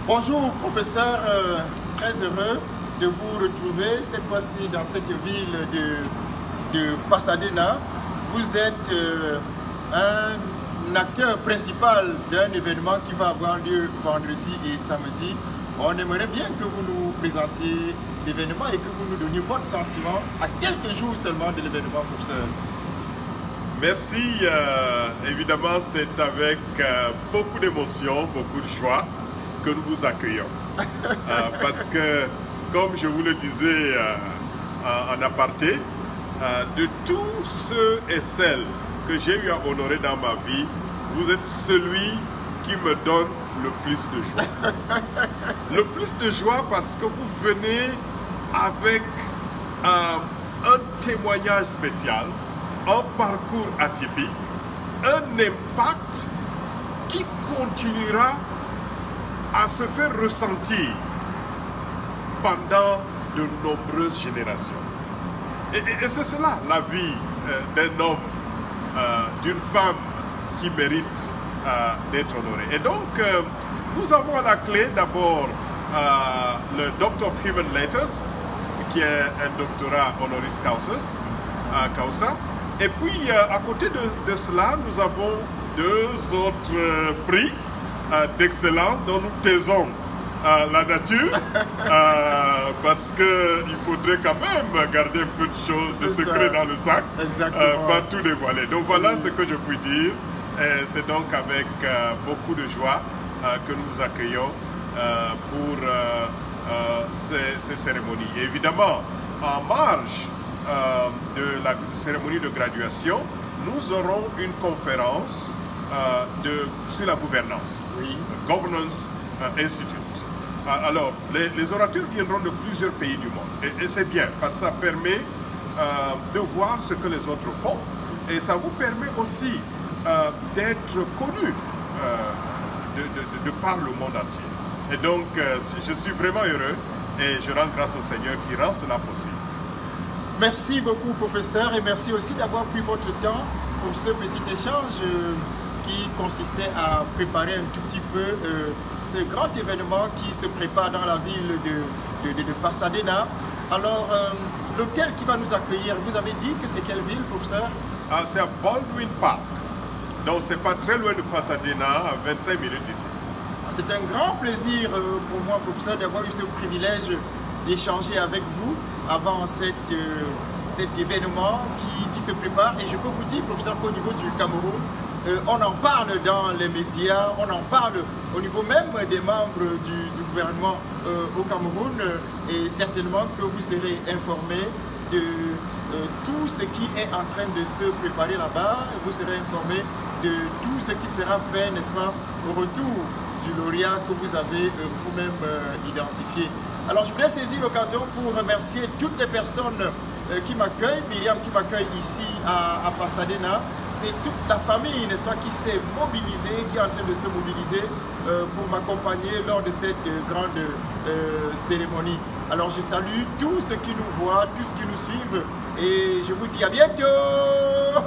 Bonjour professeur, très heureux de vous retrouver cette fois-ci dans cette ville de Pasadena. Vous êtes un acteur principal d'un événement qui va avoir lieu vendredi et samedi. On aimerait bien que vous nous présentiez l'événement et que vous nous donniez votre sentiment à quelques jours seulement de l'événement, professeur. Merci, évidemment c'est avec beaucoup d'émotion, beaucoup de joie que nous vous accueillons. Parce que, comme je vous le disais en aparté, de tous ceux et celles que j'ai eu à honorer dans ma vie, vous êtes celui qui me donne le plus de joie. Le plus de joie parce que vous venez avec un témoignage spécial, un parcours atypique, un impact qui continuera à se faire ressentir pendant de nombreuses générations. Et c'est cela la vie d'un homme, d'une femme qui mérite d'être honorée. Et donc, nous avons à la clé d'abord le Doctor of Human Letters, qui est un doctorat honoris causa. Et puis, à côté de cela, nous avons deux autres prix d'excellence dont nous taisons la nature parce qu'il faudrait quand même garder un peu de choses, de secrets dans le sac, pas tout dévoiler. Donc voilà ce que je puis dire. C'est donc avec beaucoup de joie que nous vous accueillons pour ces cérémonies. Et évidemment, en marge de la cérémonie de graduation, nous aurons une conférence sur la gouvernance, Governance Institute. Alors, les orateurs viendront de plusieurs pays du monde. Et c'est bien, parce que ça permet de voir ce que les autres font. Et ça vous permet aussi d'être connu de par le monde entier. Et donc, je suis vraiment heureux et je rends grâce au Seigneur qui rend cela possible. Merci beaucoup, professeur, et merci aussi d'avoir pris votre temps pour ce petit échange qui consistait à préparer un tout petit peu ce grand événement qui se prépare dans la ville de Pasadena. Alors, l'hôtel qui va nous accueillir, vous avez dit que c'est quelle ville, professeur? C'est à Baldwin Park. Donc, c'est pas très loin de Pasadena, à 25 minutes d'ici. C'est un grand plaisir pour moi, professeur, d'avoir eu ce privilège d'échanger avec vous avant cet événement qui se prépare. Et je peux vous dire, professeur, qu'au niveau du Cameroun, on en parle dans les médias, on en parle au niveau même des membres du gouvernement au Cameroun, et certainement que vous serez informés de tout ce qui est en train de se préparer là-bas. Vous serez informés de tout ce qui sera fait, n'est-ce pas, au retour du lauréat que vous avez vous-même identifié. Alors je voulais saisir l'occasion pour remercier toutes les personnes qui m'accueillent, Myriam qui m'accueille ici à Pasadena, et toute la famille, n'est-ce pas, qui s'est mobilisée, qui est en train de se mobiliser pour m'accompagner lors de cette grande cérémonie. Alors je salue tous ceux qui nous voient, tous ceux qui nous suivent, et je vous dis à bientôt.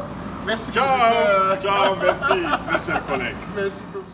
Merci, ciao, professeur. Ciao, merci, très chers collègues. Merci, professeur.